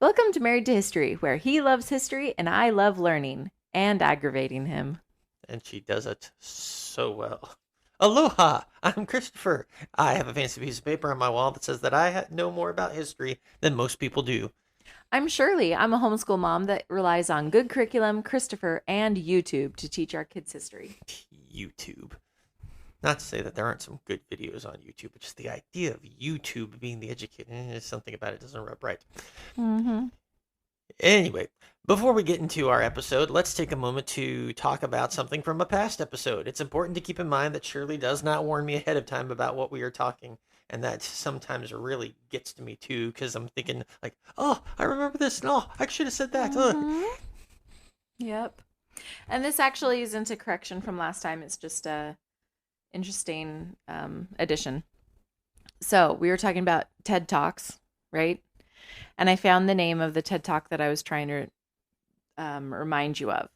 Welcome to Married to History, where he loves history and I love learning and aggravating him. And she does it so well. Aloha! I'm Christopher. I have a fancy piece of paper on my wall that says that I know more about history than most people do. I'm Shirley. I'm a homeschool mom that relies on good curriculum, Christopher, and YouTube to teach our kids history. YouTube. Not to say that there aren't some good videos on YouTube, but just the idea of YouTube being the educator, something about it doesn't rub right. Mm-hmm. Anyway, before we get into our episode, let's take a moment to talk about something from a past episode. It's important to keep in mind that Shirley does not warn me ahead of time about what we are talking, and that sometimes really gets to me too, because I'm thinking like, oh, I remember this, no, I should have said that. Mm-hmm. Yep. And this actually isn't a correction from last time. It's just a interesting addition. So we were talking about TED Talks, right? And I found the name of the TED Talk that I was trying to remind you of.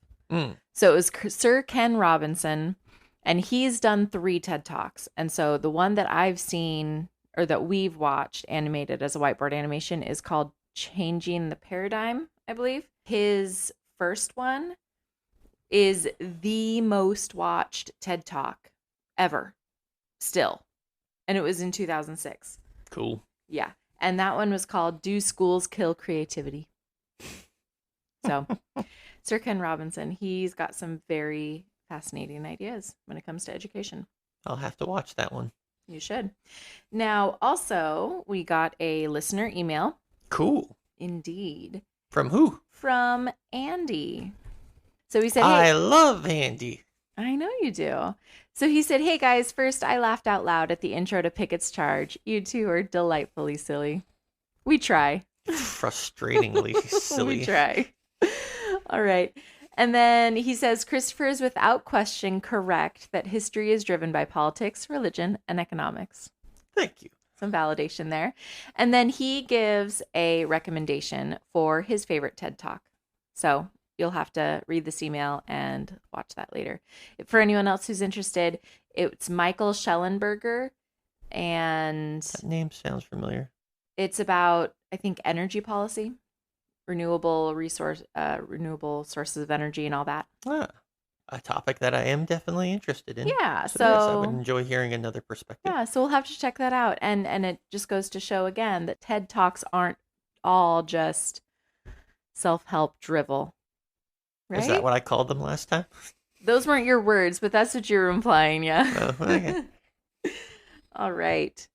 So it was Sir Ken Robinson, and he's done 3 TED Talks. And so the one that I've seen or that we've watched animated as a whiteboard animation is called Changing the Paradigm, I believe. His first one is the most watched TED Talk ever still. And it was in 2006. Cool. Yeah. And that one was called Do Schools Kill Creativity? So Sir Ken Robinson, he's got some very fascinating ideas when it comes to education. I'll have to watch that one. You should. Now, also, we got a listener email. Cool. Indeed. From who? From Andy. So he said, hey, I love Andy. I know you do. So he said, hey guys, first I laughed out loud at the intro to Pickett's Charge. You two are delightfully silly. We try. Frustratingly silly. We try. All right. And then he says, Christopher is without question correct that history is driven by politics, religion, and economics. Thank you. Some validation there. And then he gives a recommendation for his favorite TED Talk. So you'll have to read this email and watch that later. For anyone else who's interested, it's Michael Schellenberger, and that name sounds familiar. It's about, I think, energy policy, renewable sources of energy and all that. A topic that I am definitely interested in. Yeah, so I would enjoy hearing another perspective. Yeah, so we'll have to check that out. And it just goes to show again that TED Talks aren't all just self-help drivel. Right? Is that what I called them last time? Those weren't your words, but that's what you're implying, yeah. Oh, okay. All right.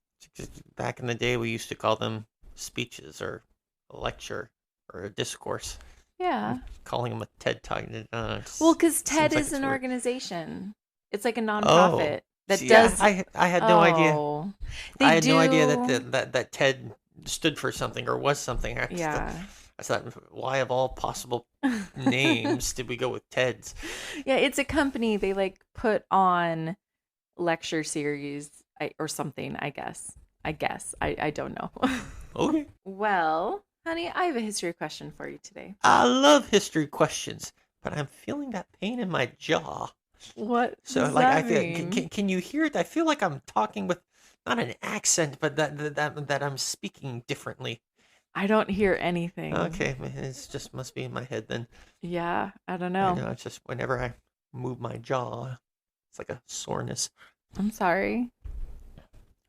Back in the day, we used to call them speeches or a lecture or a discourse. Yeah. Calling them a TED Talk. Well, because TED is an organization. It's like a nonprofit that does. I had no idea. I had no idea that TED stood for something or was something. I thought, why of all possible names did we go with TED's? Yeah, it's a company. They like put on lecture series or something, I guess. I don't know. Okay. Well, honey, I have a history question for you today. I love history questions, but I'm feeling that pain in my jaw. What? So does like that I feel mean? can you hear it? I feel like I'm talking with not an accent, but that I'm speaking differently. I don't hear anything. Okay, it just must be in my head then. Yeah, I don't know. I know, it's just whenever I move my jaw, it's like a soreness. I'm sorry.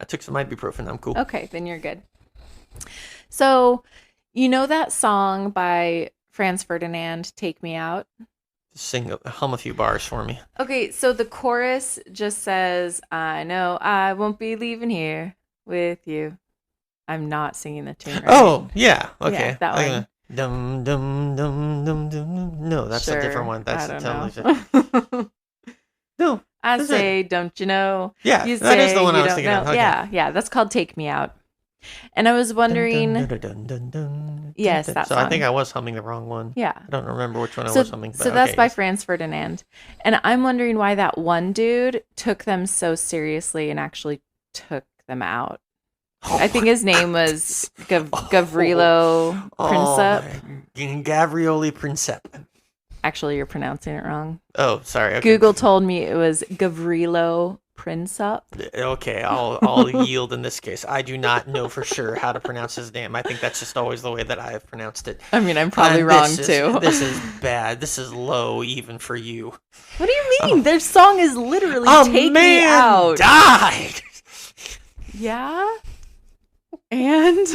I took some ibuprofen. I'm cool. Okay, then you're good. So, you know that song by Franz Ferdinand, Take Me Out? Hum a few bars for me. Okay, so the chorus just says, I know I won't be leaving here with you. I'm not singing the tune right. Oh, yeah. Okay. Yeah, that one. Dum dum dum dum dum. No, that's a different one. That's I a don't know. No. I say, don't you know? Yeah, you that is the one I was thinking of. Okay. Yeah, that's called Take Me Out. And I was wondering... Yes, that song. So I think I was humming the wrong one. Yeah. I don't remember which one I was humming. So that's by Franz Ferdinand. And I'm wondering why that one dude took them so seriously and actually took them out. I think his name was Gavrilo Princip. Gavrilo Princip. Actually, you're pronouncing it wrong. Oh, sorry. Okay. Google told me it was Gavrilo Princip. Okay, I'll yield in this case. I do not know for sure how to pronounce his name. I think that's just always the way that I have pronounced it. I mean, I'm probably wrong too. This is bad. This is low even for you. What do you mean? Their song is literally "Take Me Man Out." died. Yeah. And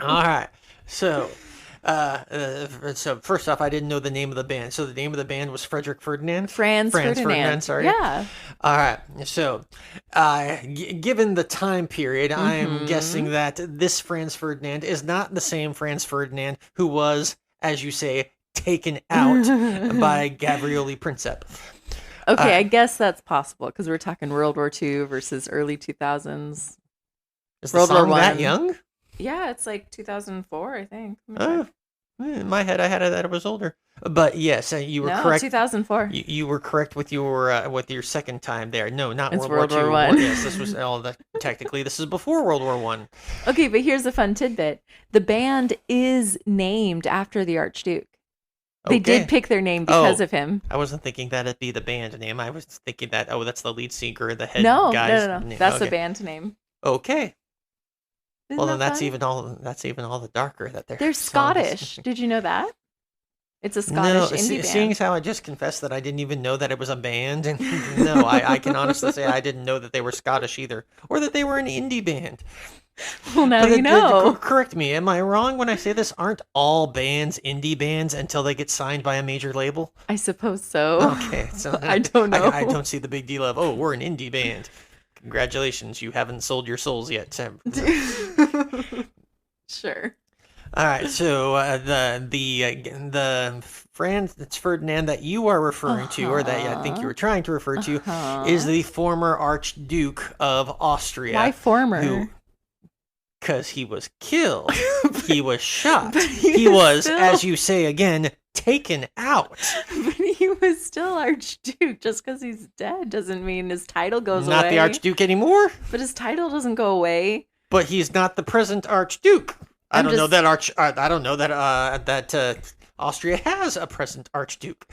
All right. So first off, I didn't know the name of the band. So the name of the band was Franz Franz Ferdinand. Ferdinand. Sorry. Yeah. All right. So, given the time period, I am guessing that this Franz Ferdinand is not the same Franz Ferdinand who was, as you say, taken out by Gavrilo Princip. Okay, I guess that's possible because we're talking World War II versus early 2000s. Is the song that young? Yeah, it's like 2004, I think. In my head, I had it that it was older. But yes, you were correct. 2004. You were correct with your second time there. No, not It's World War II. War I. Yes, this was technically this is before World War One. Okay, but here's a fun tidbit: the band is named after the Archduke. They did pick their name because of him. I wasn't thinking that it'd be the band name. I was thinking that that's the lead singer, the head No. name. That's the band name. Okay. Isn't Well, then that that's fun? even all the darker that They're Scottish. Did you know that? It's a Scottish indie band. Seeing as how I just confessed that I didn't even know that it was a band, and no, I can honestly say I didn't know that they were Scottish either, or that they were an indie band. Well, now you know. Correct me. Am I wrong when I say this? Aren't all bands indie bands until they get signed by a major label? I suppose so. Okay, so I don't know. I don't see the big deal of we're an indie band. Congratulations, you haven't sold your souls yet. Sure. All right, so the Franz Ferdinand that you are referring to, or that I think you were trying to refer to, is the former Archduke of Austria. Why former? Because he was killed. He was shot. He was, as you say again, taken out. But he was still Archduke. Just because he's dead doesn't mean his title goes away. Not the Archduke anymore. But his title doesn't go away. But he's not the present Archduke. I don't know that Austria has a present Archduke.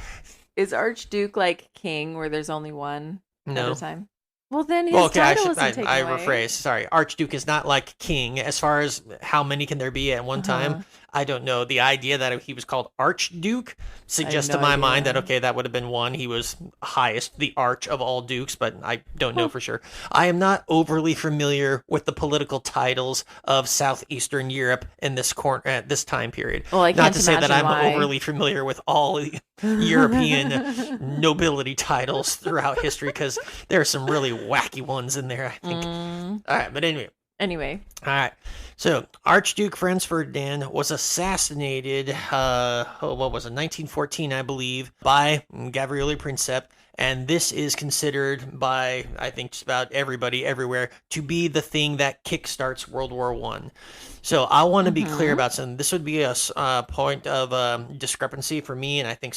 Is Archduke like king, where there's only one at a time? Well, then his title isn't taken away. I rephrase. Sorry, Archduke is not like king. As far as how many can there be at one time, I don't know. The idea that he was called Archduke suggests to my mind that, okay, that would have been one. He was highest, the arch of all dukes, but I don't know for sure. I am not overly familiar with the political titles of Southeastern Europe in this at this time period. Well, I can't not to say that I'm why. overly familiar with all European nobility titles throughout history, because there are some really wacky ones in there, I think. All right, but anyway. All right. So, Archduke Franz Ferdinand was assassinated, 1914, I believe, by Gavrilo Princip. And this is considered by, I think, just about everybody everywhere to be the thing that kickstarts World War I. So I want to be clear about something. This would be a point of discrepancy for me, and I think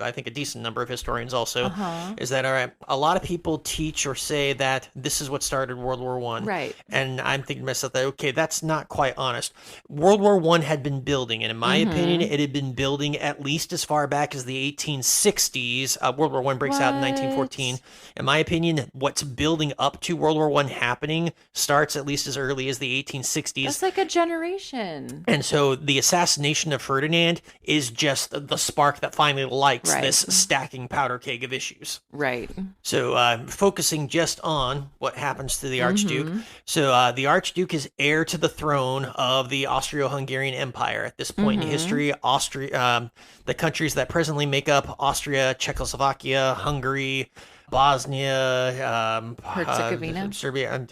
I think a decent number of historians also, is that, all right, a lot of people teach or say that this is what started World War I. Right. And I'm thinking to myself that, okay, that's not quite honest. World War I had been building, and in my opinion, it had been building at least as far back as the 1860s. World War I breaks out in 1914. In my opinion, what's building up to World War I happening starts at least as early as the 1860s. That's like a generation. And so the assassination of Ferdinand is just the spark that finally lights this stacking powder keg of issues. Right. So focusing just on what happens to the Archduke. So the Archduke is heir to the throne of the Austro-Hungarian Empire. At this point in history, the countries that presently make up Austria, Czechoslovakia, Hungary, Bosnia, Herzegovina, Serbia.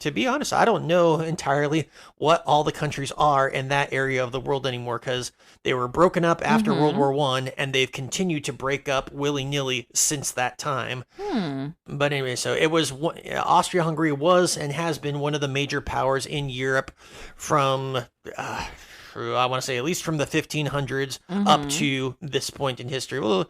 To be honest, I don't know entirely what all the countries are in that area of the world anymore, because they were broken up after World War I, and they've continued to break up willy-nilly since that time. But anyway, so it was Austria-Hungary was and has been one of the major powers in Europe from I want to say at least from the 1500s up to this point in history. Well,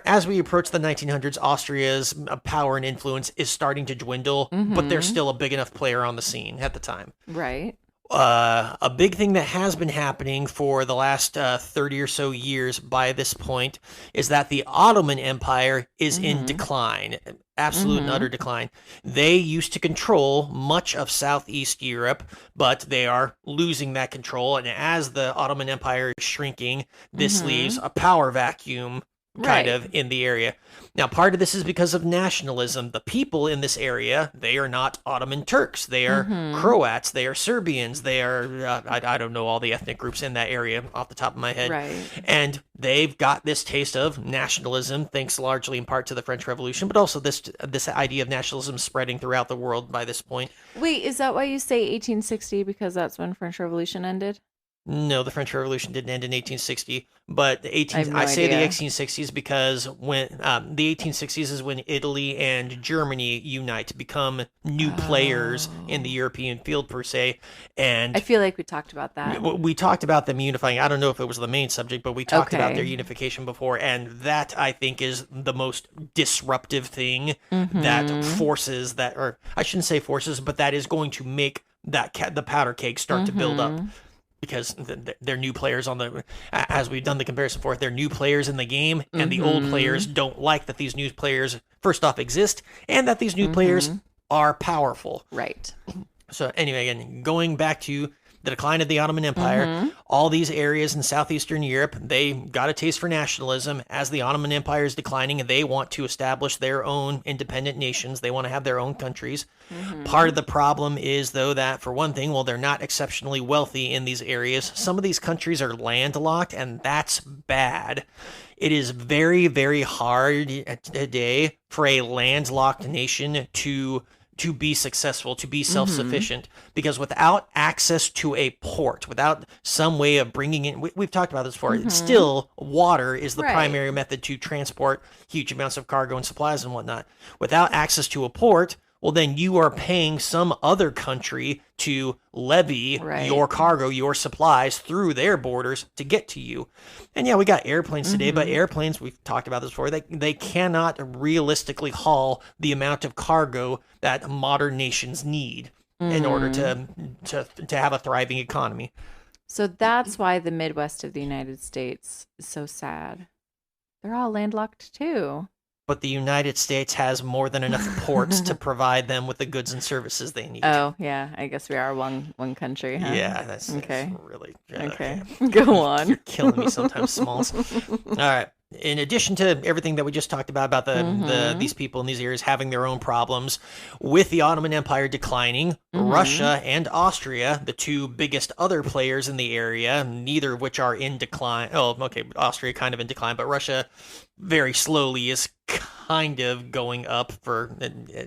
as we approach the 1900s, Austria's power and influence is starting to dwindle, but they're still a big enough player on the scene at the time. Right. A big thing that has been happening for the last 30 or so years by this point is that the Ottoman Empire is in Mm-hmm. decline, absolute and Mm-hmm. utter decline. They used to control much of Southeast Europe, but they are losing that control. And as the Ottoman Empire is shrinking, this leaves Mm-hmm. a power vacuum kind Right. of in the area. Now, part of this is because of nationalism. The people in this area, they are not Ottoman Turks. They are Mm-hmm. Croats. They are Serbians. They are, I don't know all the ethnic groups in that area off the top of my head. Right. And they've got this taste of nationalism, thanks largely in part to the French Revolution, but also this idea of nationalism spreading throughout the world by this point. Wait, is that why you say 1860? Because that's when French Revolution ended? No, the French Revolution didn't end in 1860, but I have no I say the idea. 1860s because when the 1860s is when Italy and Germany unite to become new players in the Oh. European field per se, I and feel like we talked about that. we talked about them unifying. I don't know if it was the main subject, but we talked about their Okay. unification before, and that I think is the most disruptive thing that Mm-hmm. forces that, or I shouldn't say forces, but that is going to make the powder keg start to build up Mm-hmm. because they're new players on the, as we've done the comparison for it, they're new players in the game, and the old players Mm-hmm. don't like that these new players first off exist and that these new players Mm-hmm. are powerful. Right. So anyway, again, going back to the decline of the Ottoman Empire, Mm-hmm. all these areas in southeastern Europe, they got a taste for nationalism. As the Ottoman Empire is declining, they want to establish their own independent nations. They want to have their own countries. Part Mm-hmm. of the problem is, though, that for one thing, well, they're not exceptionally wealthy in these areas. Some of these countries are landlocked, and that's bad. It is very, very hard today for a landlocked nation to be successful, to be Mm-hmm. self-sufficient, because without access to a port, without some way of bringing in, we've talked about this before, it's Mm-hmm. still water is the Right. primary method to transport huge amounts of cargo and supplies and whatnot. Without access to a port, well, then you are paying some other country to levy Right. your cargo, your supplies through their borders to get to you. And yeah, we got airplanes today, but Mm-hmm. airplanes, we've talked about this before, they cannot realistically haul the amount of cargo that modern nations need in order Mm. to have a thriving economy. So that's why the Midwest of the United States is so sad. They're all landlocked too. But the United States has more than enough ports to provide them with the goods and services they need. Oh, yeah. I guess we are one country, huh? Yeah, that's Okay. really Okay. okay. Go on. You're killing me sometimes, Smalls. All right. In addition to everything that we just talked about Mm-hmm. these people in these areas having their own problems, with the Ottoman Empire declining, Mm-hmm. Russia and Austria, the two biggest other players in the area, neither of which are in decline. Oh, okay, Austria kind of in decline, but Russia very slowly is kind of going up. For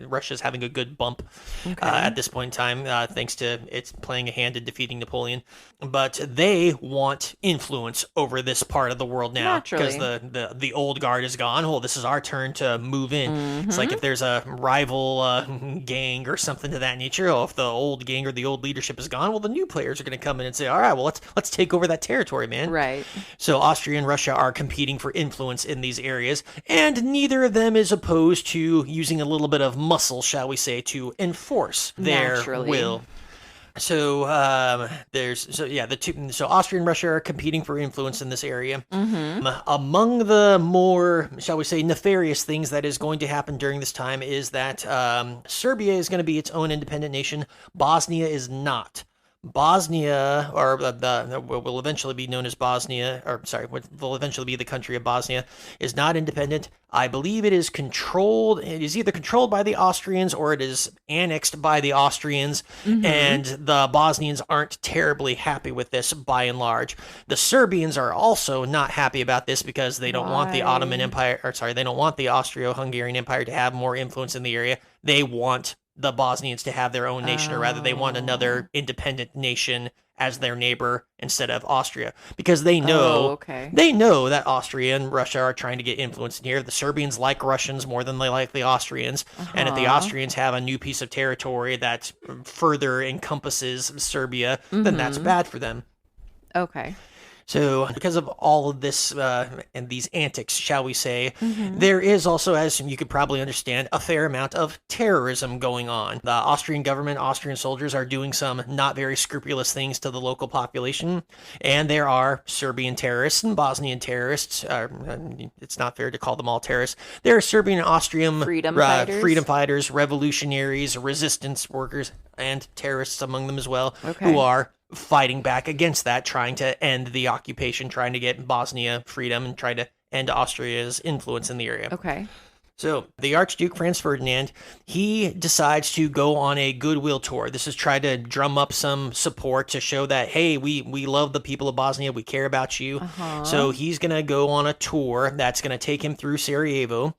Russia's having a good bump Okay. at this point in time, thanks to its playing a hand in defeating Napoleon. But they want influence over this part of the world now because Naturally. the old guard is gone. Well, this is our turn to move in. It's like Mm-hmm. if there's a rival gang or something to that nature. Oh, if the old gang or the old leadership is gone, well, the new players are going to come in and say, "All right, well, let's take over that territory, man." Right. So Austria and Russia are competing for influence in these areas, and neither of them is opposed to using a little bit of muscle, shall we say, to enforce their Naturally. will. So there's so yeah the two so Austria and Russia are competing for influence in this area. Mm-hmm. Among the more, shall we say, nefarious things that is going to happen during this time is that Serbia is going to be its own independent nation. Bosnia is not. Bosnia, or will eventually be known as Bosnia, or sorry, will eventually be the country of Bosnia, is not independent. I believe it is controlled. It is either controlled by the Austrians or it is annexed by the Austrians, Mm-hmm. and the Bosnians aren't terribly happy with this by and large. The Serbians are also not happy about this because they don't want the Ottoman Why? Empire, or sorry, they don't want the Austro-Hungarian Empire to have more influence in the area. They want the Bosnians to have their own nation, or rather, they want Oh. another independent nation as their neighbor instead of Austria, because Oh, okay. they know that Austria and Russia are trying to get influence in here. The Serbians like Russians more than they like the Austrians, and if the Uh-huh. Austrians have a new piece of territory that further encompasses Serbia, then that's Mm-hmm. bad for them. Okay. So, because of all of this and these antics, shall we say, Mm-hmm. there is also, as you could probably understand, a fair amount of terrorism going on. The Austrian government, Austrian soldiers are doing some not very scrupulous things to the local population, and there are Serbian terrorists and Bosnian terrorists. It's not fair to call them all terrorists. There are Serbian and Austrian freedom fighters, revolutionaries, resistance workers, and terrorists among them as well, who are fighting back against that, trying to end the occupation, trying to get Bosnia freedom, and trying to end Austria's influence in the area. Okay. So the Archduke Franz Ferdinand, he decides to go on a goodwill tour. This is try to drum up some support to show that, hey, we love the people of Bosnia, we care about you. So he's going to go on a tour that's going to take him through Sarajevo.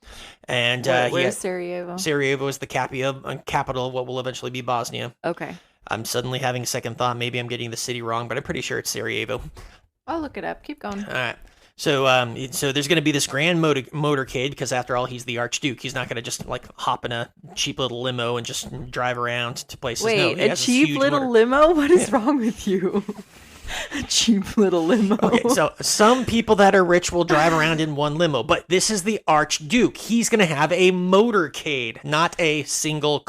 And where's Sarajevo? Sarajevo is the capital of what will eventually be Bosnia. Okay. I'm suddenly having a second thought. Maybe I'm getting the city wrong, but I'm pretty sure it's Sarajevo. I'll look it up. Keep going. All right. So there's going to be this grand motorcade, because after all, he's the Archduke. He's not going to just like hop in a cheap little limo and just drive around to places. Wait, a cheap little limo? What is wrong with you? A cheap little limo. Okay, so some people that are rich will drive around in one limo, but this is the Archduke. He's going to have a motorcade, not a single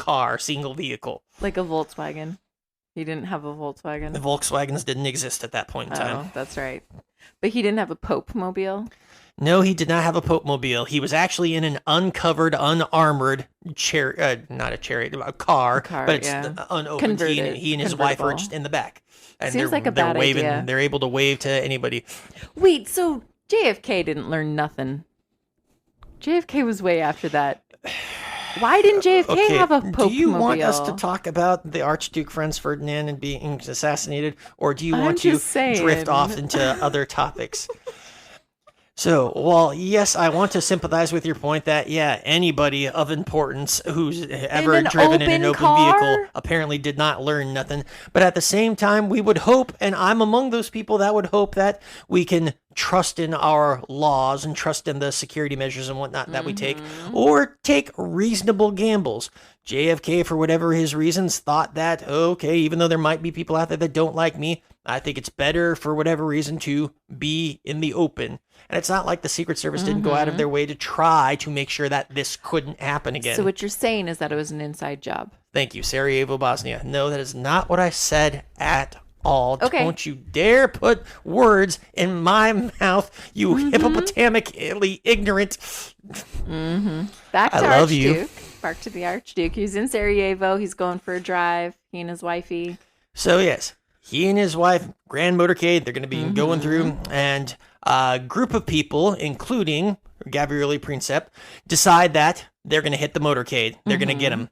vehicle. Like a Volkswagen. He didn't have a Volkswagen. The Volkswagens didn't exist at that point in time. Oh, that's right. But he didn't have a Pope mobile? No, he did not have a Pope mobile. He was actually in an uncovered, unarmored a car, but it's unopened. He and his wife are just in the back. And Seems like a bad idea. They're able to wave to anybody. Wait, so JFK didn't learn nothing. JFK was way after that. Why didn't JFK have a Pope mobile? Do you want us to talk about the Archduke Franz Ferdinand and being assassinated, or do you want to drift off into other topics? So, well, yes, I want to sympathize with your point that, yeah, anybody of importance who's ever driven in an open vehicle apparently did not learn nothing. But at the same time, we would hope, and I'm among those people that would hope, that we can trust in our laws and trust in the security measures and whatnot that we take, or take reasonable gambles. JFK, for whatever his reasons, thought that, okay, even though there might be people out there that don't like me, I think it's better for whatever reason to be in the open. And it's not like the Secret Service didn't go out of their way to try to make sure that this couldn't happen again. So what you're saying is that it was an inside job. Thank you, Sarajevo, Bosnia. No, that is not what I said at all. Okay. Don't you dare put words in my mouth, you hippopotamically ignorant. Back to I love you. Back to the Archduke. He's in Sarajevo. He's going for a drive. He and his wifey. So, yes, he and his wife, grand motorcade, they're going to be going through, and a group of people, including Gavrilo Princip, decide that they're going to hit the motorcade. They're going to get him.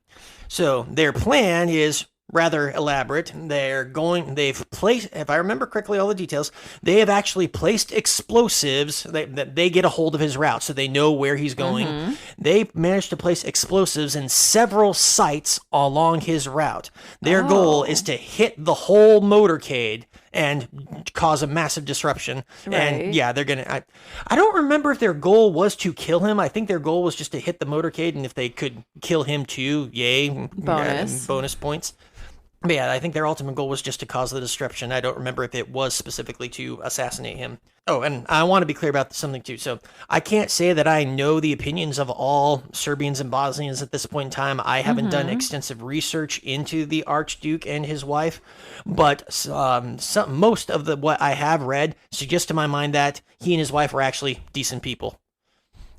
So their plan is rather elaborate. They've placed, if I remember correctly, all the details, they have actually placed explosives that they get a hold of his route, so they know where he's going. They managed to place explosives in several sites along his route. Their goal is to hit the whole motorcade and cause a massive disruption. Right. And yeah, they're gonna. I don't remember if their goal was to kill him. I think their goal was just to hit the motorcade, and if they could kill him too, yay, bonus points. But yeah, I think their ultimate goal was just to cause the disruption. I don't remember if it was specifically to assassinate him. Oh, and I want to be clear about something too. So I can't say that I know the opinions of all Serbians and Bosnians at this point in time. I haven't done extensive research into the Archduke and his wife, but most of what I have read suggests to my mind that he and his wife were actually decent people.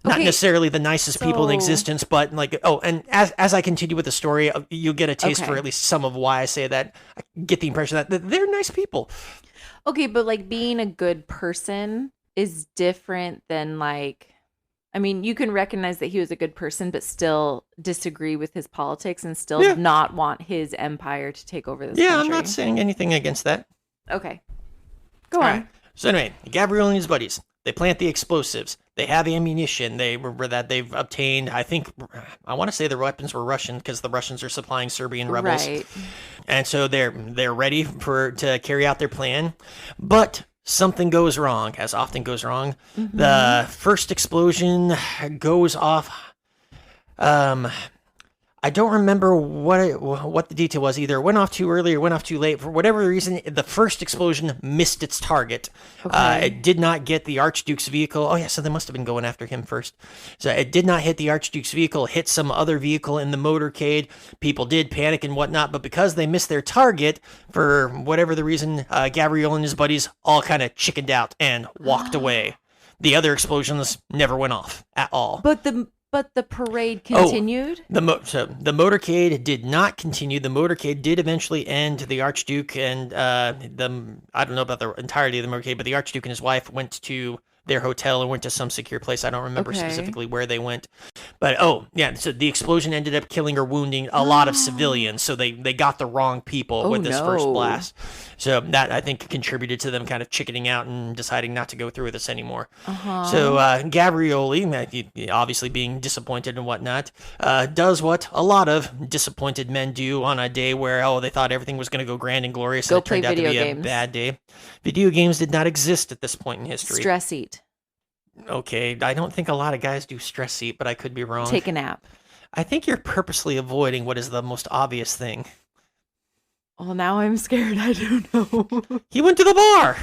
Not necessarily the nicest people in existence, but like, and as I continue with the story, you'll get a taste for at least some of why I say that. I get the impression that they're nice people. Okay, but like being a good person is different than like, I mean, you can recognize that he was a good person, but still disagree with his politics and still not want his empire to take over this country. I'm not saying anything against that. Okay. Go on. Right. So anyway, Gavrilo and his buddies, they plant the explosives. They have ammunition they've obtained. I want to say the weapons were Russian because the Russians are supplying Serbian rebels. Right. And so they're ready to carry out their plan. But something goes wrong, as often goes wrong. The first explosion goes off. I don't remember what the detail was. Either it went off too early or went off too late. For whatever reason, the first explosion missed its target. Okay. It did not get the Archduke's vehicle. Oh, yeah, so they must have been going after him first. So it did not hit the Archduke's vehicle, hit some other vehicle in the motorcade. People did panic and whatnot, but because they missed their target, for whatever the reason, Gavrilo and his buddies all kind of chickened out and walked away. The other explosions never went off at all. But the parade continued? So the motorcade did not continue. The motorcade did eventually end. The Archduke and I don't know about the entirety of the motorcade, but the Archduke and his wife went to their hotel and went to some secure place. I don't remember specifically where they went. But so the explosion ended up killing or wounding a lot of civilians. So they got the wrong people with this first blast. So that, I think, contributed to them kind of chickening out and deciding not to go through with this anymore. So Gavrilo, obviously being disappointed and whatnot, does what a lot of disappointed men do on a day where, they thought everything was going to go grand and glorious, and it turned out to be a bad day. Video games did not exist at this point in history. Stress eat. Okay, I don't think a lot of guys do stress eat, but I could be wrong. Take a nap. I think you're purposely avoiding what is the most obvious thing. Well, now I'm scared. I don't know. He went to the bar.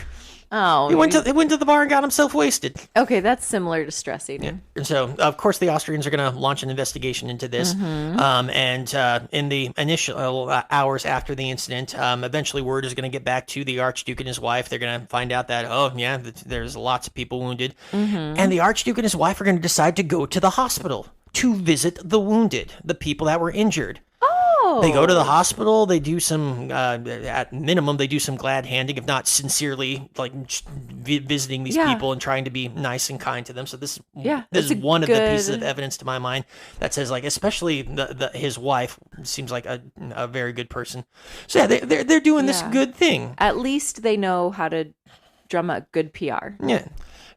Oh. He went to the bar and got himself wasted. Okay, that's similar to stress eating. Yeah. And so, of course, the Austrians are going to launch an investigation into this. And in the initial hours after the incident, eventually word is going to get back to the Archduke and his wife. They're going to find out that, there's lots of people wounded. And the Archduke and his wife are going to decide to go to the hospital to visit the wounded, the people that were injured. They go to the hospital. They do some, at minimum, they do some glad handing, if not sincerely, like visiting these people and trying to be nice and kind to them. So this is one of the pieces of evidence to my mind that says, like, especially his wife seems like a very good person. So they're doing this good thing. At least they know how to drum up good PR. Yeah.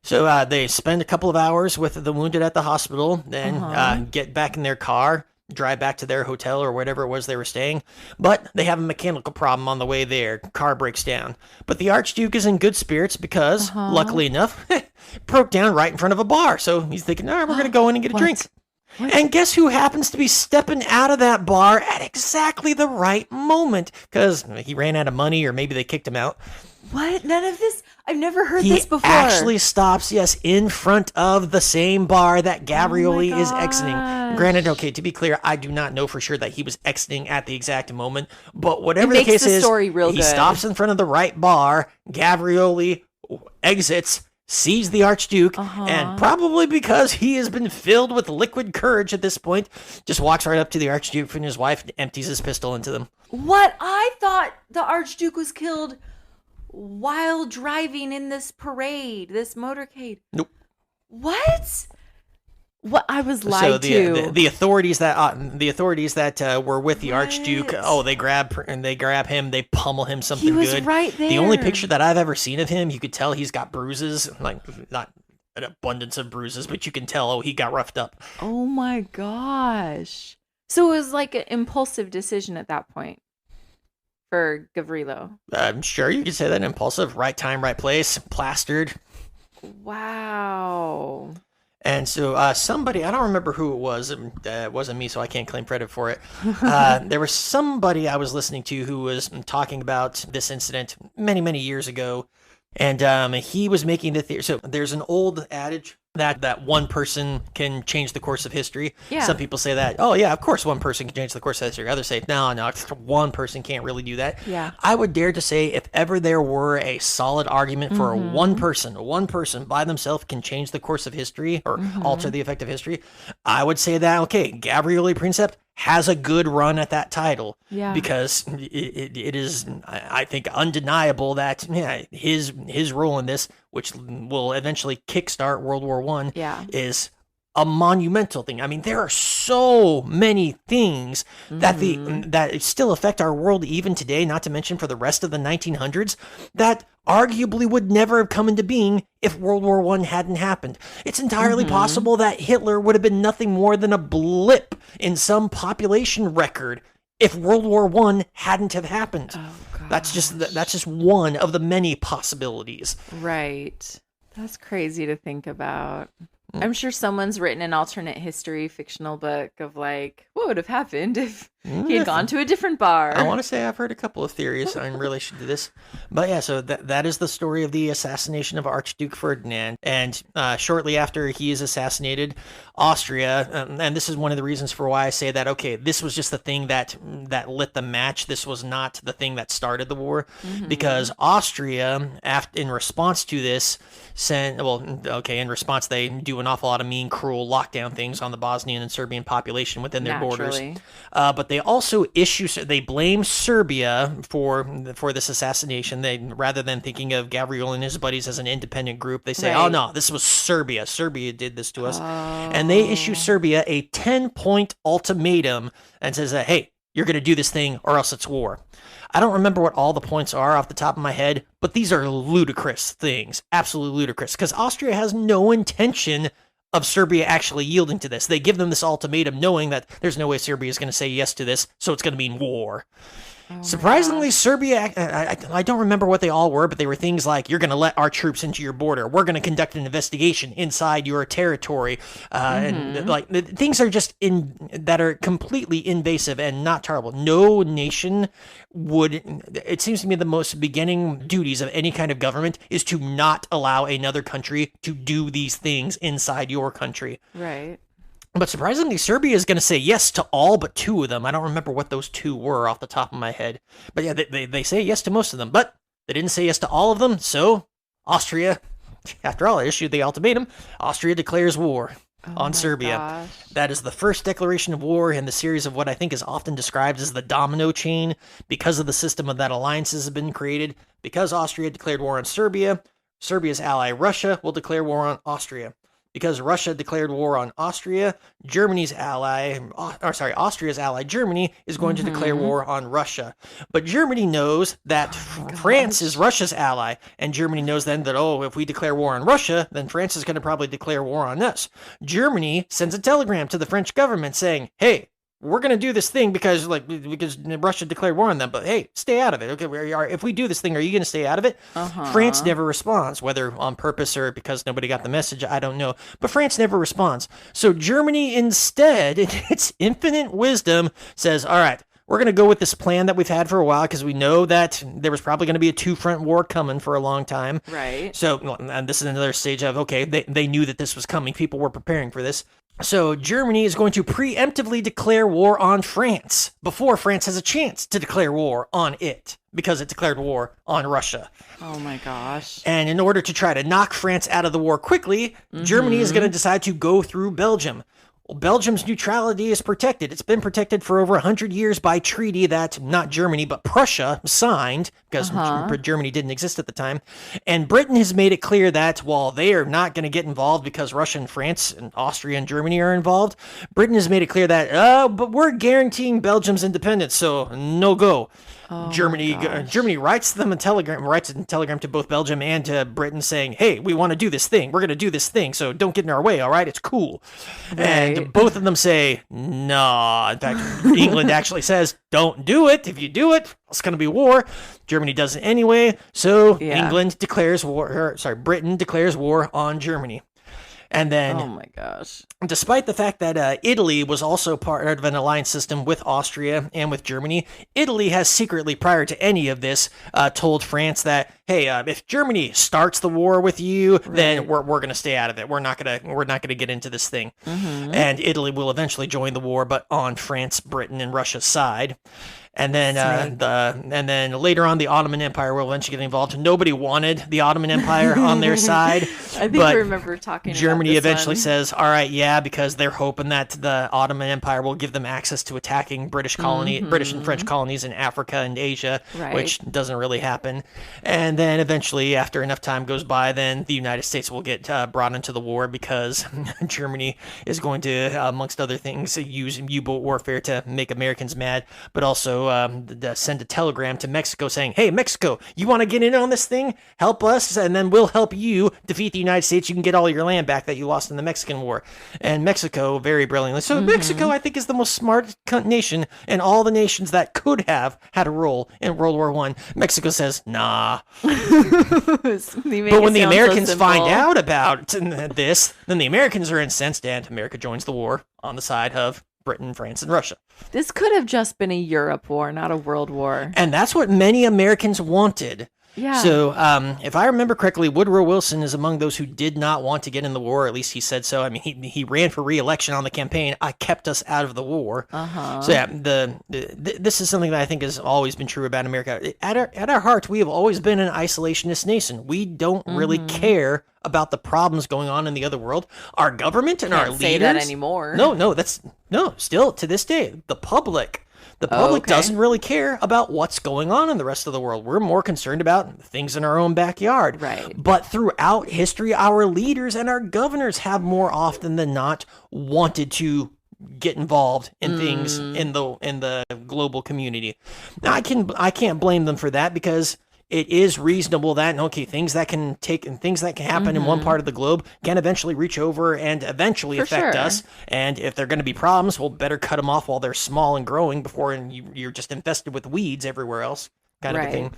So they spend a couple of hours with the wounded at the hospital, then get back in their car, drive back to their hotel or whatever it was they were staying, but they have a mechanical problem on the way there. Car breaks down. But the Archduke is in good spirits because, luckily enough, broke down right in front of a bar. So he's thinking, all right, we're going to go in and get a drink. What? And guess who happens to be stepping out of that bar at exactly the right moment? Because he ran out of money, or maybe they kicked him out. What? None of this? I've never heard this before. He actually stops, in front of the same bar that Gavrilo is exiting. Granted, okay, to be clear, I do not know for sure that he was exiting at the exact moment, but whatever the case is, he stops in front of the right bar, Gavrilo exits, sees the Archduke, and probably because he has been filled with liquid courage at this point, just walks right up to the Archduke and his wife and empties his pistol into them. What? I thought the Archduke was killed while driving in this parade, this motorcade. Nope. What? I was lied to. The authorities that were with the Archduke, they grab him, they pummel him something good. He was right there. The only picture that I've ever seen of him, you could tell he's got bruises, like not an abundance of bruises, but you can tell he got roughed up. Oh my gosh. So it was like an impulsive decision at that point for Gavrilo. I'm sure you could say that. Impulsive, right time, right place, plastered. Wow. And so somebody, I don't remember who it was. It wasn't me, so I can't claim credit for it. There was somebody I was listening to who was talking about this incident many, many years ago. And he was making the theory. So there's an old adage that one person can change the course of history. Yeah. Some people say that, of course one person can change the course of history. Others say, no, one person can't really do that. Yeah. I would dare to say if ever there were a solid argument for one person by themselves can change the course of history or alter the effect of history, I would say that, Gavrilo Princip has a good run at that title. Yeah. Because it is, I think, undeniable that his role in this, which will eventually kickstart World War I, is a monumental thing. I mean, there are so many things that still affect our world even today, not to mention for the rest of the 1900s, that arguably would never have come into being if World War I hadn't happened. It's entirely possible that Hitler would have been nothing more than a blip in some population record if World War I hadn't have happened. Oh, that's just one of the many possibilities. Right. That's crazy to think about. I'm sure someone's written an alternate history fictional book of like what would have happened if he had gone to a different bar. I want to say I've heard a couple of theories in relation to this, but yeah. So that is the story of the assassination of Archduke Ferdinand, and shortly after he is assassinated, Austria, and this is one of the reasons for why I say that. Okay, this was just the thing that lit the match. This was not the thing that started the war, because Austria, in response to this, in response they do an awful lot of mean, cruel lockdown things on the Bosnian and Serbian population within their borders. But they also they blame Serbia for this assassination. They, rather than thinking of Gavrilo and his buddies as an independent group, they say, "Oh no, this was Serbia. Serbia did this to us," and they issue Serbia a 10-point ultimatum and says, "Hey, you're going to do this thing, or else it's war." I don't remember what all the points are off the top of my head, but these are ludicrous things, absolutely ludicrous, because Austria has no intention of Serbia actually yielding to this. They give them this ultimatum knowing that there's no way Serbia is going to say yes to this, so it's going to mean war. Surprisingly, Serbia, I don't remember what they all were, but they were things like, you're going to let our troops into your border. We're going to conduct an investigation inside your territory. And like things are just that are completely invasive and not tolerable. No nation would, it seems to me the most beginning duties of any kind of government is to not allow another country to do these things inside your country. Right. But surprisingly, Serbia is going to say yes to all but 2 of them. I don't remember what those 2 were off the top of my head. But yeah, they say yes to most of them. But they didn't say yes to all of them, so Austria, after all, issued the ultimatum. Austria declares war on Serbia. Gosh. That is the first declaration of war in the series of what I think is often described as the domino chain, because of the system of that alliances have been created. Because Austria declared war on Serbia, Serbia's ally Russia will declare war on Austria. Because Russia declared war on Austria, Austria's ally Germany is going to declare war on Russia. But Germany knows that France is Russia's ally, and Germany knows then that, if we declare war on Russia, then France is going to probably declare war on us. Germany sends a telegram to the French government saying, hey, we're going to do this thing because Russia declared war on them, but hey, stay out of it. Okay, if we do this thing, are you going to stay out of it? France never responds, whether on purpose or because nobody got the message, I don't know. But France never responds. So Germany instead, in its infinite wisdom, says, all right, we're going to go with this plan that we've had for a while because we know that there was probably going to be a 2-front war coming for a long time. Right. So, and this is another stage of, okay, they knew that this was coming. People were preparing for this. So Germany is going to preemptively declare war on France before France has a chance to declare war on it, because it declared war on Russia. Oh my gosh. And in order to try to knock France out of the war quickly, Germany is going to decide to go through Belgium. Well, Belgium's neutrality is protected. It's been protected for over 100 years by treaty that not Germany, but Prussia signed, because Germany didn't exist at the time. And Britain has made it clear that while they are not going to get involved because Russia and France and Austria and Germany are involved, Britain has made it clear that, but we're guaranteeing Belgium's independence, so no go. Germany writes a telegram to both Belgium and to Britain saying, hey, we want to do this thing. We're going to do this thing, so don't get in our way, all right? It's cool. Right. And both of them say, no. In fact, England actually says, don't do it. If you do it, it's going to be war. Germany does it anyway, so Britain declares war on Germany. And then, oh my gosh, despite the fact that Italy was also part of an alliance system with Austria and with Germany, Italy has secretly, prior to any of this, told France that, hey, if Germany starts the war with you, then we're going to stay out of it. We're not going to get into this thing. And Italy will eventually join the war, but on France, Britain, and Russia's side. And then later on, the Ottoman Empire will eventually get involved. Nobody wanted the Ottoman Empire on their side. I think I remember talking Germany about this eventually says, all right, because they're hoping that the Ottoman Empire will give them access to attacking British and French colonies in Africa and Asia, which doesn't really happen. And then eventually, after enough time goes by, then the United States will get brought into the war because Germany is going to, amongst other things, use U-boat warfare to make Americans mad, but also also send a telegram to Mexico saying, hey, Mexico, you want to get in on this thing? Help us, and then we'll help you defeat the United States. You can get all your land back that you lost in the Mexican War. And Mexico, very brilliantly. So Mexico, I think, is the most smart nation in all the nations that could have had a role in World War I. Mexico says, nah. But when the Americans find out about this, then the Americans are incensed, and America joins the war on the side of Britain, France, and Russia. This could have just been a Europe war, not a world war. And that's what many Americans wanted. Yeah. So if I remember correctly, Woodrow Wilson is among those who did not want to get in the war. At least he said so. I mean, he ran for re-election on the campaign. I kept us out of the war. So yeah, this is something that I think has always been true about America. At our heart, we have always been an isolationist nation. We don't really care about the problems going on in the other world. Our government and our leaders. Can't say that anymore. No, still to this day, the public. The public doesn't really care about what's going on in the rest of the world. We're more concerned about things in our own backyard. Right. But throughout history, our leaders and our governors have more often than not wanted to get involved in things in the global community. Now, I can't blame them for that, because it is reasonable that, things that can happen in one part of the globe can eventually reach over and eventually affect us. And if they're going to be problems, we'll better cut them off while they're small and growing before you're just infested with weeds everywhere else, kind of a thing.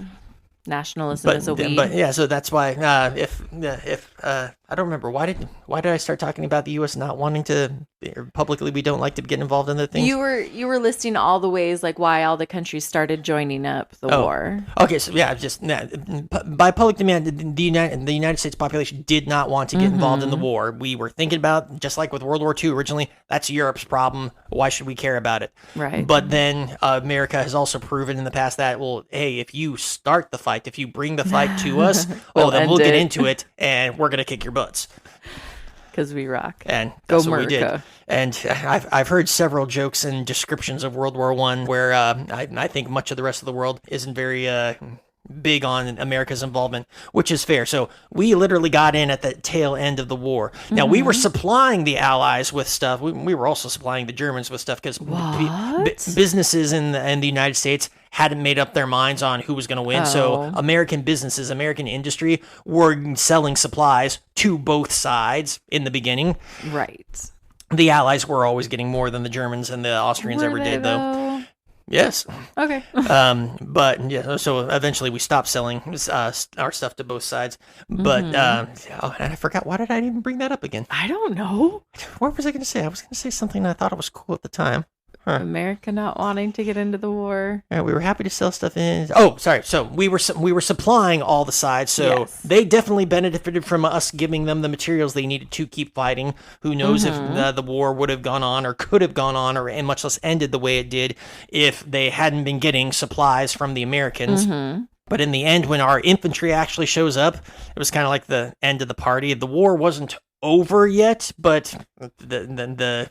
Nationalism is a weed. But yeah, so that's why if I don't remember why did I start talking about the U.S. not wanting to publicly, we don't like to get involved in the things. You were listing all the ways like why all the countries started joining up the war. Okay, so yeah, just by public demand, the United States population did not want to get involved in the war. We were thinking about, just like with World War II originally, that's Europe's problem. Why should we care about it? Right. But then America has also proven in the past that, well, hey, if you start the fight, if you bring the fight to us, then we'll get into it, and we're gonna kick your butts. Because we rock. And that's what we did. And I've heard several jokes and descriptions of World War I where I think much of the rest of the world isn't very big on America's involvement, which is fair. So we literally got in at the tail end of the war. Now, we were supplying the Allies with stuff. We were also supplying the Germans with stuff, because businesses in the United States hadn't made up their minds on who was going to win. So American businesses, American industry were selling supplies to both sides in the beginning. Right. The Allies were always getting more than the Germans and the Austrians ever did, though. Yes. Okay. But yeah, so eventually we stopped selling our stuff to both sides. But and I forgot, why did I even bring that up again? I don't know. What was I going to say? I was going to say something I thought it was cool at the time. America not wanting to get into the war. Yeah, we were happy to sell stuff in. Oh, sorry. So we were supplying all the sides. So they definitely benefited from us giving them the materials they needed to keep fighting. Who knows if the war would have gone on or could have gone on, and much less ended the way it did, if they hadn't been getting supplies from the Americans. But in the end, when our infantry actually shows up, it was kind of like the end of the party. The war wasn't over yet, but there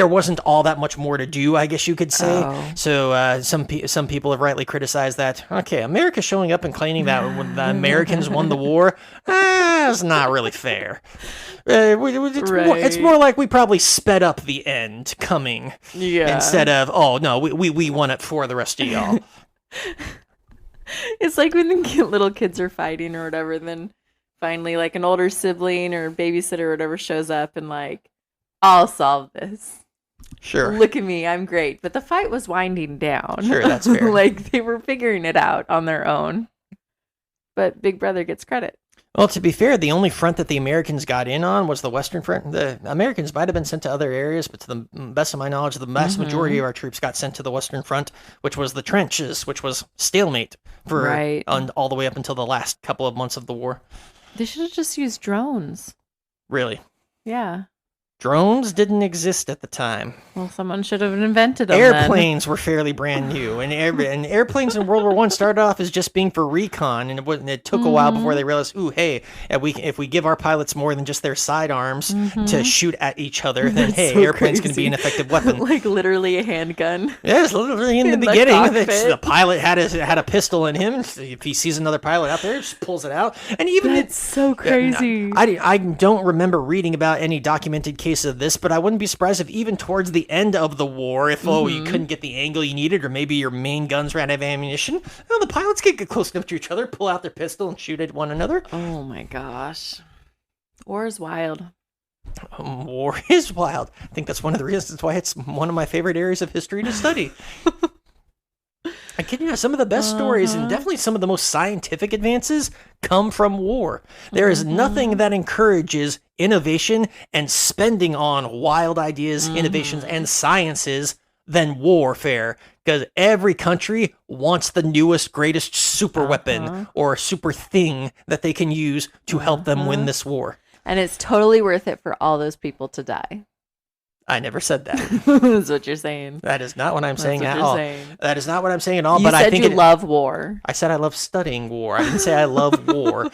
wasn't all that much more to do, I guess you could say. So some people have rightly criticized that. Okay, America showing up and claiming that when the Americans won the war, it's not really fair. It's more like we probably sped up the end coming, instead of we won it for the rest of y'all. It's like when the little kids are fighting or whatever, then finally, like, an older sibling or babysitter or whatever shows up and, like, I'll solve this. Sure. Look at me, I'm great. But the fight was winding down. Sure, that's fair. Like, they were figuring it out on their own. But Big Brother gets credit. Well, to be fair, the only front that the Americans got in on was the Western Front. The Americans might have been sent to other areas, but to the best of my knowledge, the vast majority of our troops got sent to the Western Front, which was the trenches, which was stalemate for all the way up until the last couple of months of the war. They should have just used drones. Really? Yeah. Drones didn't exist at the time. Well, someone should have invented them. Airplanes were fairly brand new, and airplanes in World War I started off as just being for recon, and it took a while before they realized, ooh, hey, if we give our pilots more than just their sidearms to shoot at each other, then airplanes can be an effective weapon. Like literally a handgun. Yes, literally in the beginning, the pilot had a pistol in him. If he sees another pilot out there, he just pulls it out, and even it's so crazy. I don't remember reading about any documented case of this, but I wouldn't be surprised if even towards the end of the war, if, you couldn't get the angle you needed, or maybe your main guns ran out of ammunition, the pilots could get close enough to each other, pull out their pistol, and shoot at one another. Oh my gosh. War is wild. War is wild. I think that's one of the reasons why it's one of my favorite areas of history to study. I kid you not, some of the best stories and definitely some of the most scientific advances come from war. There is nothing that encourages innovation and spending on wild ideas, innovations, and sciences than warfare. Because every country wants the newest, greatest super weapon or super thing that they can use to help them win this war. And it's totally worth it for all those people to die. I never said that. That's what you're saying. That is not what I'm saying That's at what all. you're saying. That is not what I'm saying at all. You but said I think you love war. I said I love studying war. I didn't say I love war.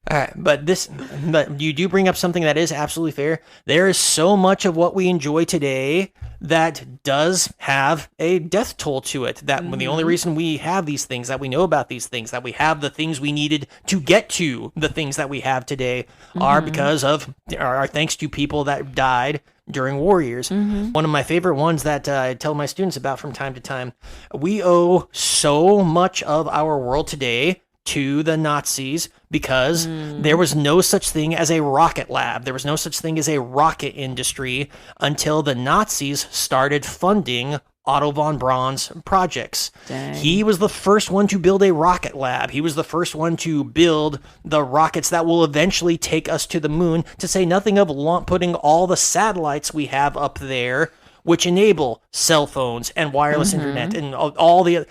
All right, but you do bring up something that is absolutely fair. There is so much of what we enjoy today that does have a death toll to it. That when the only reason we have these things, that we know about these things, that we have the things we needed to get to the things that we have today, are because of are thanks to people that died during war years. One of my favorite ones that I tell my students about from time to time. We owe so much of our world today to the Nazis because there was no such thing as a rocket lab. There was no such thing as a rocket industry until the Nazis started funding Otto von Braun's projects. Dang. He was the first one to build a rocket lab. He was the first one to build the rockets that will eventually take us to the moon, to say nothing of putting all the satellites we have up there, which enable cell phones and wireless internet and all the...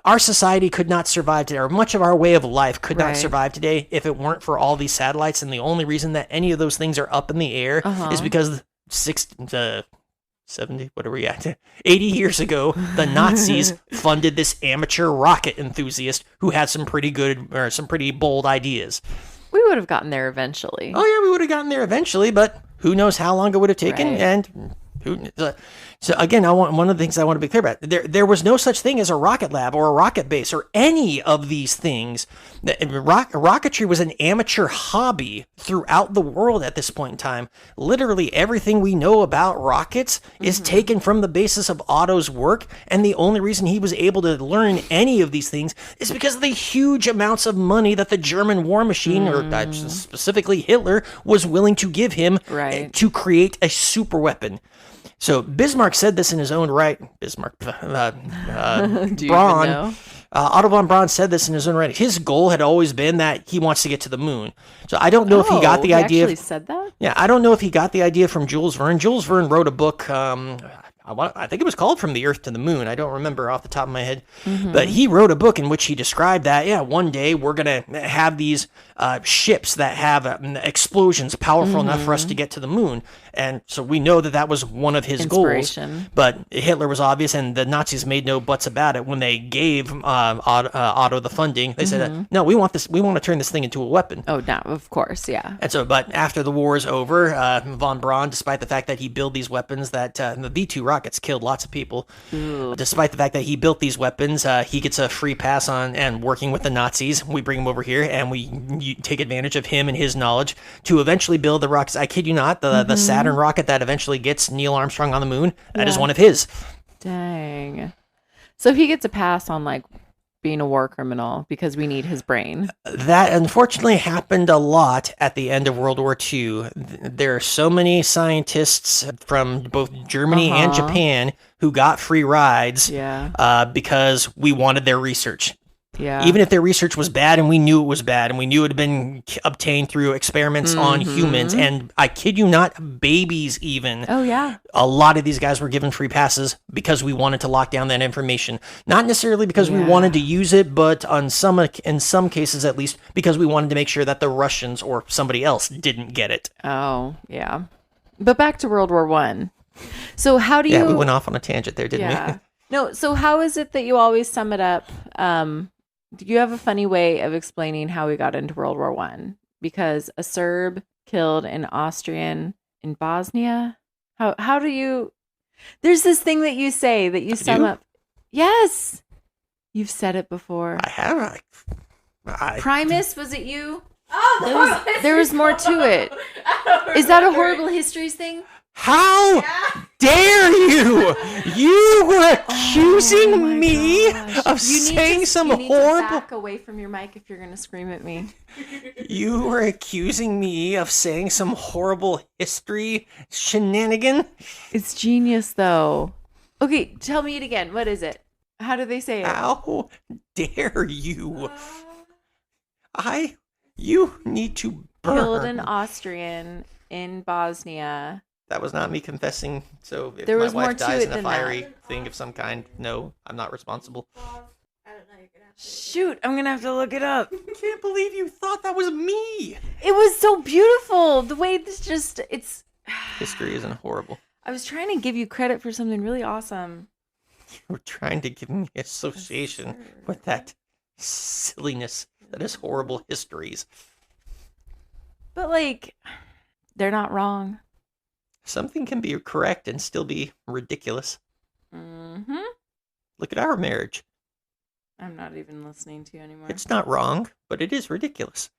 Our society could not survive today, or much of our way of life could not survive today if it weren't for all these satellites. And the only reason that any of those things are up in the air is because 70, what are we at? 80 years ago, the Nazis funded this amateur rocket enthusiast who had some pretty bold ideas. We would have gotten there eventually. Oh yeah, we would have gotten there eventually, but who knows how long it would have taken, and so again, one of the things I want to be clear about, there was no such thing as a rocket lab or a rocket base or any of these things. Rocketry was an amateur hobby throughout the world at this point in time. Literally everything we know about rockets is taken from the basis of Otto's work, and the only reason he was able to learn any of these things is because of the huge amounts of money that the German war machine, or specifically Hitler, was willing to give him to create a super weapon. So Bismarck said this in his own right. Braun, Otto von Braun said this in his own right. His goal had always been that he wants to get to the moon. So I don't know if he got the idea. Actually said that? Yeah, I don't know if he got the idea from Jules Verne. Jules Verne wrote a book. I think it was called From the Earth to the Moon. I don't remember off the top of my head. But he wrote a book in which he described that, one day we're going to have these ships that have explosions powerful enough for us to get to the moon. And so we know that was one of his goals. But Hitler was obvious, and the Nazis made no buts about it. When they gave Otto the funding, they said, no, we want this. We want to turn this thing into a weapon. Oh, no, of course, yeah. And so, but after the war is over, von Braun, despite the fact that he built these weapons that the V-2 rockets killed lots of people, despite the fact that he built these weapons, he gets a free pass on and working with the Nazis. We bring him over here, and you take advantage of him and his knowledge to eventually build the rockets. I kid you not, the Saturn rocket that eventually gets Neil Armstrong on the moon, that is one of his. Dang. So he gets a pass on being a war criminal because we need his brain. That unfortunately happened a lot at the end of World War II. There are so many scientists from both Germany and Japan who got free rides because we wanted their research. Yeah. Even if their research was bad and we knew it was bad and we knew it had been obtained through experiments on humans, and I kid you not, babies even. Oh, yeah. A lot of these guys were given free passes because we wanted to lock down that information. Not necessarily because we wanted to use it, but in some cases at least, because we wanted to make sure that the Russians or somebody else didn't get it. Oh, yeah. But back to World War I. So how do you... Yeah, we went off on a tangent there, didn't we? No, so how is it that you always sum it up? Do you have a funny way of explaining how we got into World War I? Because a Serb killed an Austrian in Bosnia? How do you... There's this thing that you say that you sum up. Yes! You've said it before. I have. Primus, was it you? Oh, There was more to it. Is that a horrible histories thing? How Yeah. dare you? You were accusing Oh my me gosh. of You need saying to- some you need to horrible. back away from your mic if you're gonna scream at me. You were accusing me of saying some horrible history shenanigan. It's genius, though. Okay, tell me it again. What is it? How do they say it? How dare you? You need to burn. Killed an Austrian in Bosnia. That was not me confessing. So if There my was more wife to dies it in a than fiery that. thing of some kind, no, I'm not responsible. I don't know. You're gonna have to. Shoot, I'm gonna have to look it up. I can't believe you thought that was me. It was so beautiful. The way it's. History isn't horrible. I was trying to give you credit for something really awesome. You were trying to give me association with that silliness that is horrible histories. But like, they're not wrong. Something can be correct and still be ridiculous. Mm-hmm. Look at our marriage. I'm not even listening to you anymore. It's not wrong, but it is ridiculous.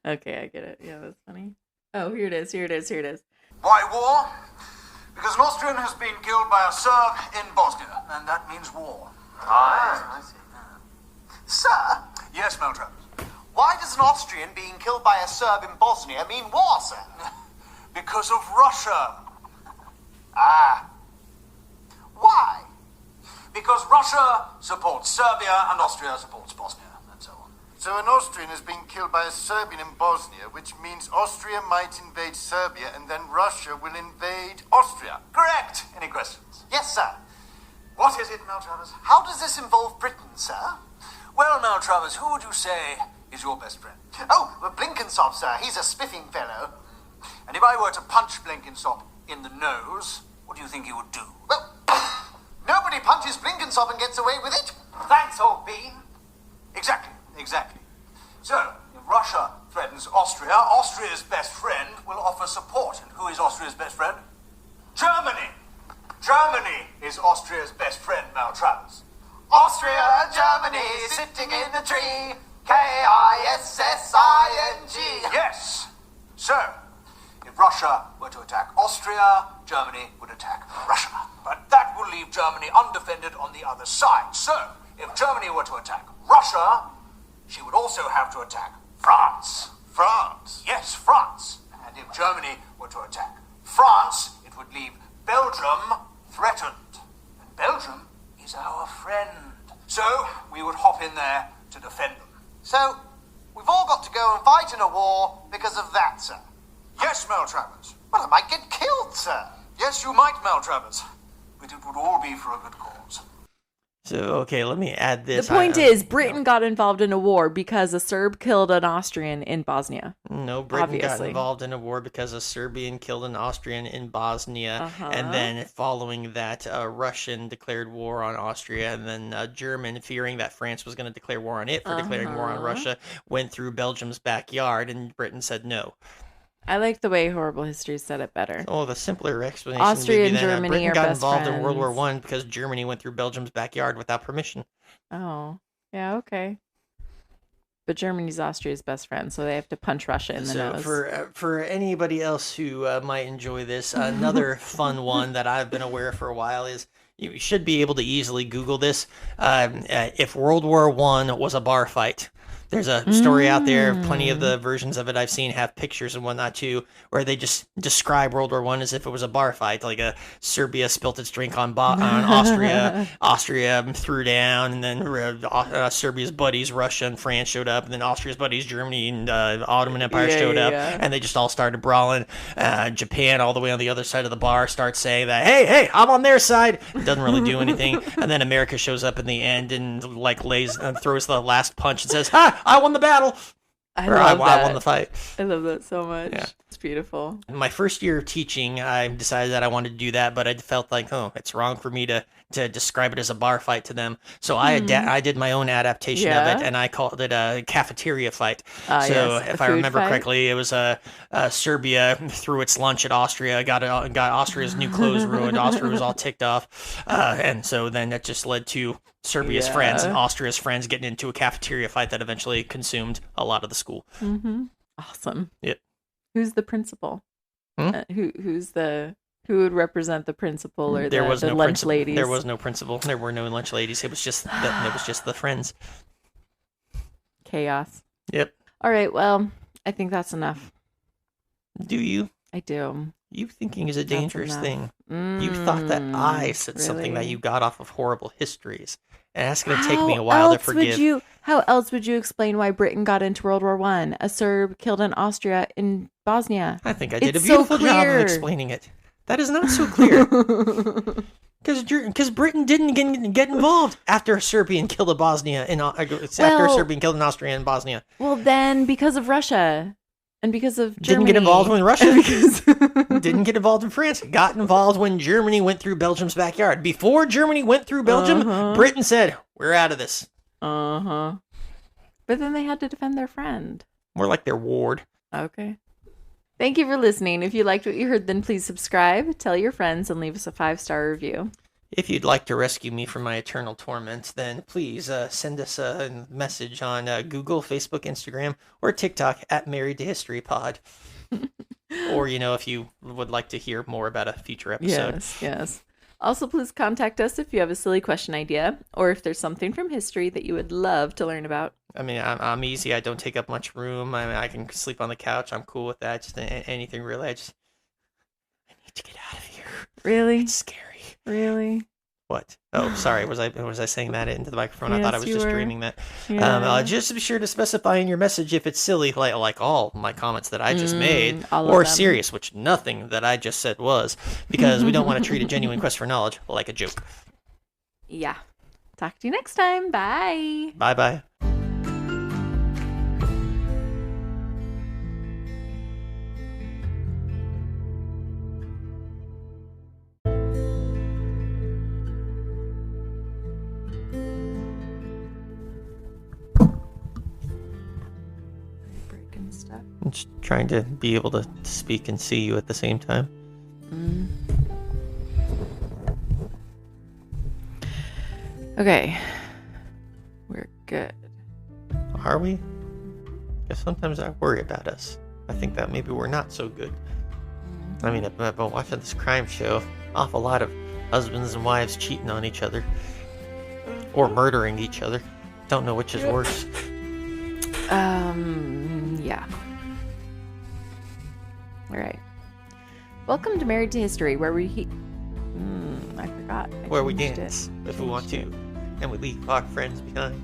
Okay, I get it. Yeah, that's funny. Oh, here it is. Why war? Because an Austrian has been killed by a Serb in Bosnia, and that means war. I see. Sir? Yes, Maltravers. Why does an Austrian being killed by a Serb in Bosnia mean war, sir? Because of Russia. Ah. Why? Because Russia supports Serbia and Austria supports Bosnia, and so on. So an Austrian is being killed by a Serbian in Bosnia, which means Austria might invade Serbia and then Russia will invade Austria. Correct. Any questions? Yes, sir. What is it, Maltravers? How does this involve Britain, sir? Well, Maltravers, who would you say is your best friend? Oh, Blenkinsop, sir. He's a spiffing fellow. And if I were to punch Blenkinsop in the nose, what do you think he would do? Well, nobody punches Blenkinsop and gets away with it. Thanks, old bean. Exactly. So, if Russia threatens Austria, Austria's best friend will offer support. And who is Austria's best friend? Germany. Germany is Austria's best friend, Maltravers. Austria, Germany, sitting in the tree. K-I-S-S-I-N-G. Yes. So, if Russia were to attack Austria, Germany would attack Russia. But that will leave Germany undefended on the other side. So, if Germany were to attack Russia, she would also have to attack France. France? Yes, France. And if Germany were to attack France, it would leave Belgium threatened. And Belgium is our friend. So, we would hop in there to defend them. So, we've all got to go and fight in a war because of that, sir. Yes, Maltravers. Well, I might get killed, sir. Yes, you might, Maltravers. But it would all be for a good cause. So, okay, let me add The this. point is, Britain got involved in a war because a Serb killed an Austrian in Bosnia. No, Britain got Obviously. involved in a war because a Serbian killed an Austrian in Bosnia, Uh-huh. and then following that, a Russian declared war on Austria, and then a German, fearing that France was going to declare war on it for declaring war on Uh-huh. Russia, went through Belgium's backyard, and Britain said no. I like the way Horrible History said it better. Oh, the simpler explanation Austria would be and that Germany Britain are got best involved in World War friends. One because Germany went through Belgium's backyard without permission. Oh, yeah, okay. But Germany's Austria's best friend, so they have to punch Russia in the So nose. for anybody else who might enjoy this, another fun one that I've been aware for a while is you should be able to easily Google this. If World War One was a bar fight. There's a story out there. Plenty of the versions of it I've seen have pictures and whatnot too, where they just describe World War One as if it was a bar fight, like a Serbia spilt its drink on Austria, Austria threw down, and then Serbia's buddies, Russia and France showed up, and then Austria's buddies, Germany and Ottoman Empire showed up, and they just all started brawling. Japan, all the way on the other side of the bar, starts saying that, hey, I'm on their side. It doesn't really do anything, and then America shows up in the end and like throws the last punch and says, "Ha! I won the battle." I Or love that. I won the fight. I love that so much. Yeah. It's beautiful. In my first year of teaching, I decided that I wanted to do that, but I felt like, oh, it's wrong for me to describe it as a bar fight to them. So I did my own adaptation of Yeah. it, and I called it a cafeteria fight. Ah, So yes, a if I food remember fight. correctly, it was Serbia threw its lunch at Austria, got Austria's new clothes ruined. Austria was all ticked off, and so then that just led to Serbia's friends and Yeah. Austria's friends getting into a cafeteria fight that eventually consumed a lot of the school. Mm-hmm. Awesome. Yep. Who's the principal? Hmm? Who would represent the principal or There the, was the no lunch principal. ladies? There was no principal. There were no lunch ladies. It was just the friends. Chaos. Yep. All right. Well, I think that's enough. Do you? I do. You thinking is a dangerous enough. thing. You thought that I said something that really? you got off of horrible histories, and that's going to take How me a while to else forgive. How else would you explain why Britain got into World War One? A Serb killed an Austria in Bosnia. I think I did It's a so beautiful job clear. of explaining it. That is not so clear. Because Britain didn't get involved after Serbian killed a Bosnia after Serbian killed an Austria in Bosnia. Well, then because of Russia and because of Germany. Didn't get involved when Russia. And because Didn't get involved in France. Got involved when Germany went through Belgium's backyard. Before Germany went through Belgium, Britain said, "We're out of this." But then they had to defend their friend. More like their ward. Okay. Thank you for listening. If you liked what you heard, then please subscribe, tell your friends, and leave us a 5-star review. If you'd like to rescue me from my eternal torment, then please send us a message on Google, Facebook, Instagram, or TikTok at Married to History Pod. Or, if you would like to hear more about a future episode. Yes. Also, please contact us if you have a silly question idea, or if there's something from history that you would love to learn about. I mean, I'm easy. I don't take up much room. I can sleep on the couch. I'm cool with that. Just anything really. I need to get out of here. Really? It's scary. Really? What? Oh, sorry. Was I saying that into the microphone? I thought I Yes, was you just were. dreaming that. Yeah. Just be sure to specify in your message if it's silly, like all my comments that I just made, all of or them. serious, which nothing that I just said was, because we don't want to treat a genuine quest for knowledge like a joke. Yeah. Talk to you next time. Bye. Bye-bye. Breaking stuff. I'm just trying to be able to speak and see you at the same time. Okay. We're good. Are we? Because sometimes I worry about us. I think that maybe we're not so good. I mean, I've been watching this crime show. Awful lot of husbands and wives cheating on each other. Or murdering each other. Don't know which is worse. Yeah. All right. Welcome to Married to History, where we... I forgot. I Where we changed it. dance if we want to. And we leave our friends behind.